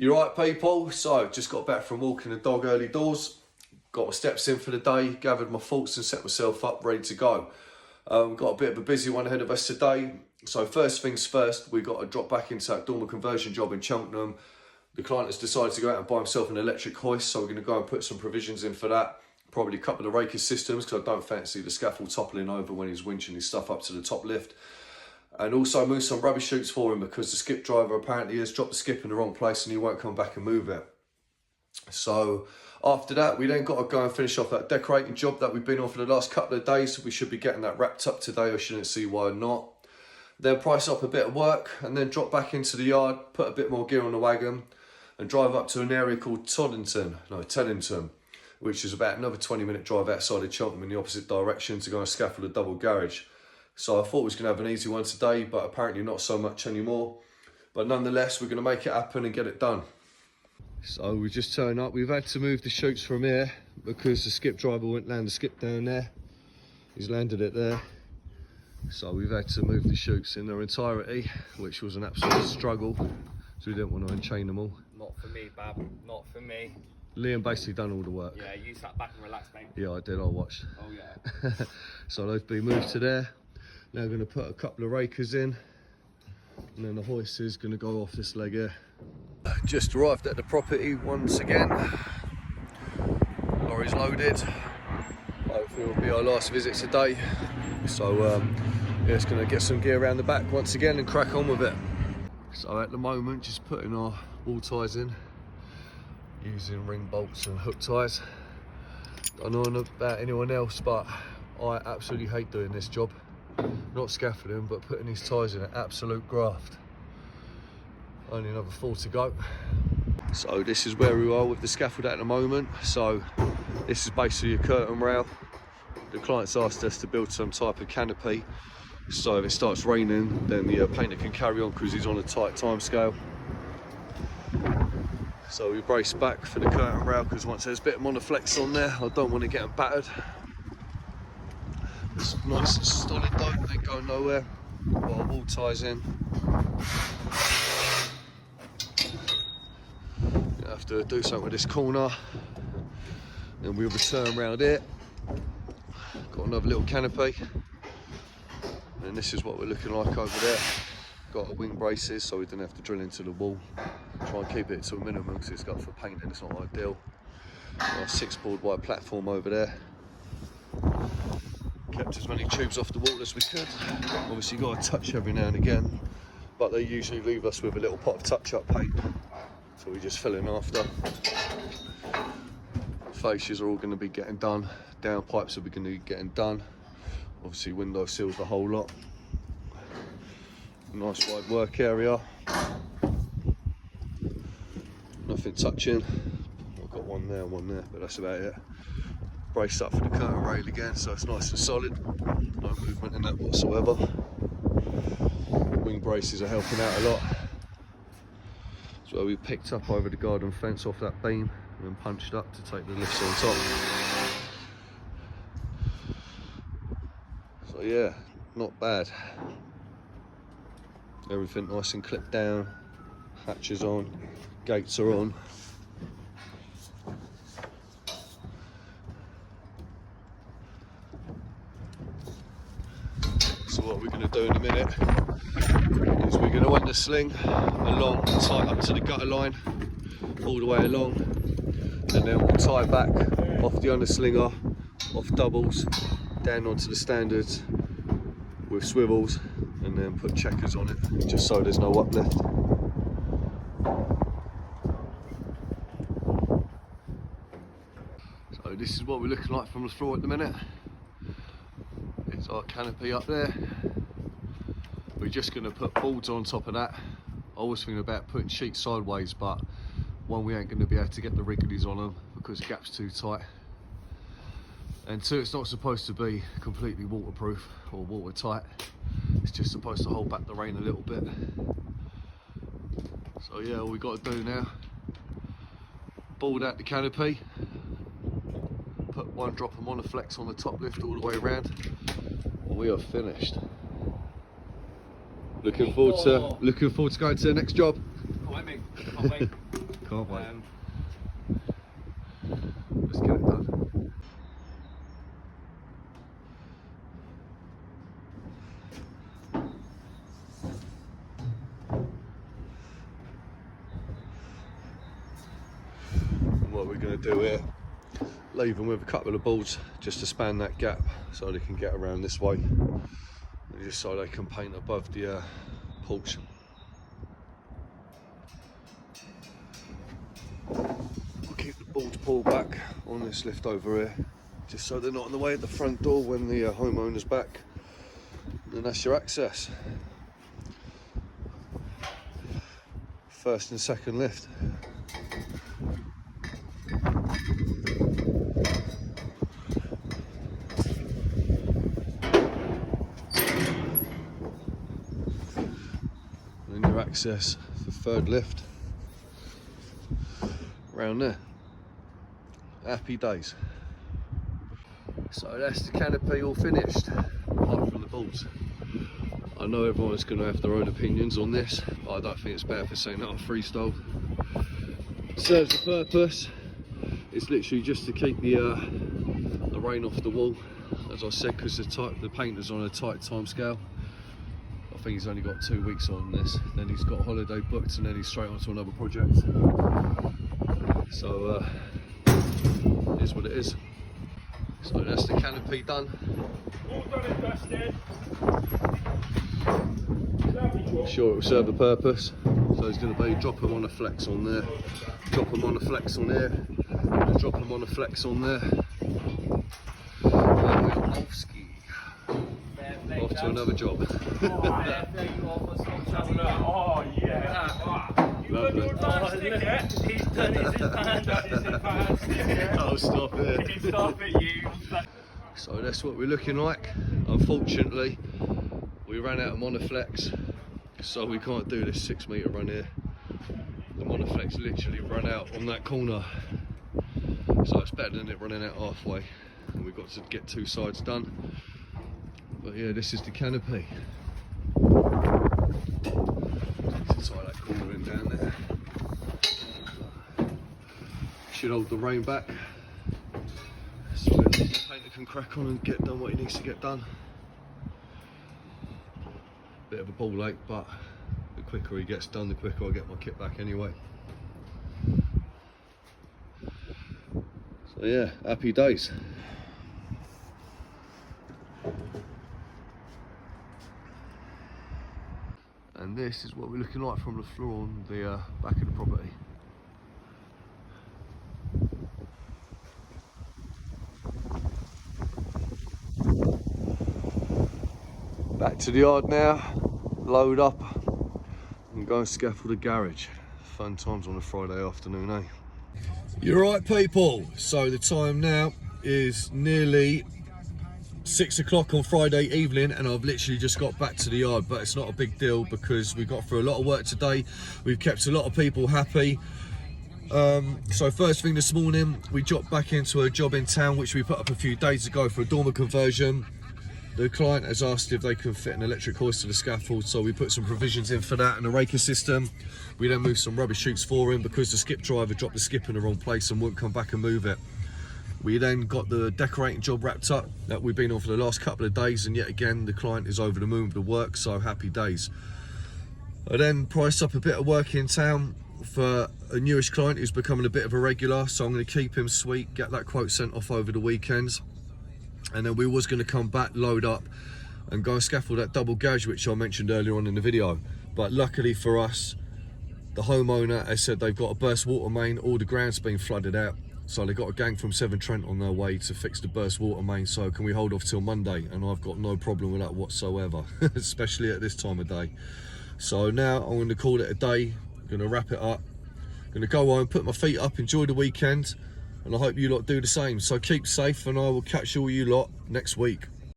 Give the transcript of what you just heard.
You right, people? So, just got back from walking the dog early doors, got my steps in for the day, gathered my thoughts and set myself up ready to go. Got a bit of a busy one ahead of us today. So first things first, we got to drop back into that dormer conversion job in Cheltenham. The client has decided to go out and buy himself an electric hoist, so we're going to go and put some provisions in for that. Probably a couple of raker systems, because I don't fancy the scaffold toppling over when he's winching his stuff up to the top lift. And also move some rubbish chutes for him, because the skip driver apparently has dropped the skip in the wrong place and he won't come back and move it. So after that, we then got to go and finish off that decorating job that we've been on for the last couple of days. We should be getting that wrapped up today. I shouldn't see why not. Then price up a bit of work and then drop back into the yard, put a bit more gear on the wagon and drive up to an area called Cheltenham, which is about another 20-minute drive outside of Cheltenham in the opposite direction to go and scaffold a double garage. So I thought we was going to have an easy one today, but apparently not so much anymore. But nonetheless, we're going to make it happen and get it done. So we just turned up. We've had to move the chutes from here because the skip driver wouldn't land the skip down there. He's landed it there. So we've had to move the chutes in their entirety, which was an absolute struggle. So we didn't want to unchain them all. Not for me, Bab. Not for me. Liam basically done all the work. Yeah, you sat back and relaxed, mate. Yeah, I did. I watched. Oh, yeah. So those be moved to there. Now we're going to put a couple of rakers in. And then the hoist is going to go off this leg here. Just arrived at the property once again. Lorry's loaded. Hopefully it will be our last visit today. So yeah, it's going to get some gear around the back once again and crack on with it. So at the moment, just putting our wall ties in, using ring bolts and hook ties. Don't know about anyone else, but I absolutely hate doing this job. Not scaffolding, but putting these ties in, an absolute graft. Only another 4 to go. So this is where we are with the scaffold at the moment. So this is basically a curtain rail. The client's asked us to build some type of canopy, so if it starts raining, then the painter can carry on because he's on a tight time scale. So we brace back for the curtain rail because once there's a bit of monoflex on there, I don't want it getting battered. It's nice and solid though, ain't going nowhere. Got our wall ties in. You have to do something with this corner. Then we'll return round here. Got another little canopy. And this is what we're looking like over there. Got our wing braces so we don't have to drill into the wall. Try and keep it to a minimum because it's got for painting, it's not ideal. Got a 6 board wide platform over there. Kept as many tubes off the wall as we could. Obviously you got to touch every now and again, but they usually leave us with a little pot of touch-up paint, so we just fill in after. Fascias are all going to be getting done. Downpipes are going to be getting done. Obviously window sills, the whole lot. Nice wide work area. Nothing touching. I've got one there, but that's about it. Braced up for the curtain rail again, so it's nice and solid. No movement in that whatsoever. Wing braces are helping out a lot. So we picked up over the garden fence off that beam and then punched up to take the lifts on top. So yeah, not bad. Everything nice and clipped down, hatches on, gates are on. So what we're going to do in a minute is we're going to run the sling along, tight up to the gutter line, all the way along, and then we'll tie back off the underslinger, off doubles, down onto the standards with swivels, and then put checkers on it, just so there's no uplift. So this is what we're looking like from the floor at the minute. It's our canopy up there. We're just going to put boards on top of that. I was thinking about putting sheets sideways, but one, we ain't going to be able to get the wrigglies on them because the gap's too tight. And two, it's not supposed to be completely waterproof or watertight. It's just supposed to hold back the rain a little bit. So yeah, all we got to do now, board out the canopy, put one drop of monoflex on the top lift all the way around, and we are finished. Looking forward to going to the next job. Can't wait, mate. Can't wait. Can't wait. Let's get it done. And what we're going to do here, leave them with a couple of boards just to span that gap so they can get around this way, and just so they can paint above the porch. I'll keep the boards pulled back on this lift over here, just so they're not in the way at the front door when the homeowner's back. And that's your access. First and second lift. And then your access for third lift. Around there. Happy days. So that's the canopy all finished, apart from the bolts. I know everyone's going to have their own opinions on this, but I don't think it's bad for saying that on freestyle. Serves the purpose. It's literally just to keep the rain off the wall, as I said, because the painter's on a tight time scale. I think he's only got 2 weeks on this, then he's got a holiday booked, and then he's straight on to another project. So it is what it is. So that's the canopy done. All done and dusted. Sure, it will serve the purpose. So it's going to be drop them on a flex on there, drop them on a flex on there, drop them on a flex on there. And we're off to another job. Oh yeah. You done your advance ticket? He's done his advance ticket. Oh, stop it. Stop it, you. So that's what we're looking like. Unfortunately, we ran out of monoflex, so we can't do this 6 metre run here. The monoflex literally ran out on that corner, so it's better than it running out halfway, and we've got to get 2 sides done. But yeah, this is the canopy. Just tie that corner in down there. Should hold the rain back, so the painter can crack on and get done what he needs to get done. Bit of a ball ache, but the quicker he gets done, the quicker I get my kit back anyway. So yeah, happy days. And this is what we're looking like from the floor on the back of the property. Back to the yard now, load up and go and scaffold the garage. Fun times on a Friday afternoon, eh? You're right, people. So the time now is nearly 6 o'clock on Friday evening, and I've literally just got back to the yard, but it's not a big deal because we got through a lot of work today. We've kept a lot of people happy. So first thing this morning, we dropped back into a job in town which we put up a few days ago for a dormer conversion. The client has asked if they can fit an electric hoist to the scaffold, so we put some provisions in for that and a raker system. We then moved some rubbish chutes for him because the skip driver dropped the skip in the wrong place and wouldn't come back and move it. We then got the decorating job wrapped up that we've been on for the last couple of days, and yet again the client is over the moon with the work, so happy days. I then priced up a bit of work in town for a newish client who's becoming a bit of a regular, so I'm going to keep him sweet, get that quote sent off over the weekends, and then we was going to come back, load up and go and scaffold that double garage which I mentioned earlier on in the video. But luckily for us, the homeowner has said they've got a burst water main, all the ground's been flooded out, so they got a gang from Severn Trent on their way to fix the burst water main. So can we hold off till Monday? And I've got no problem with that whatsoever, especially at this time of day. So now I'm going to call it a day, going to wrap it up, going to go home, put my feet up, enjoy the weekend, and I hope you lot do the same. So keep safe, and I will catch all you lot next week.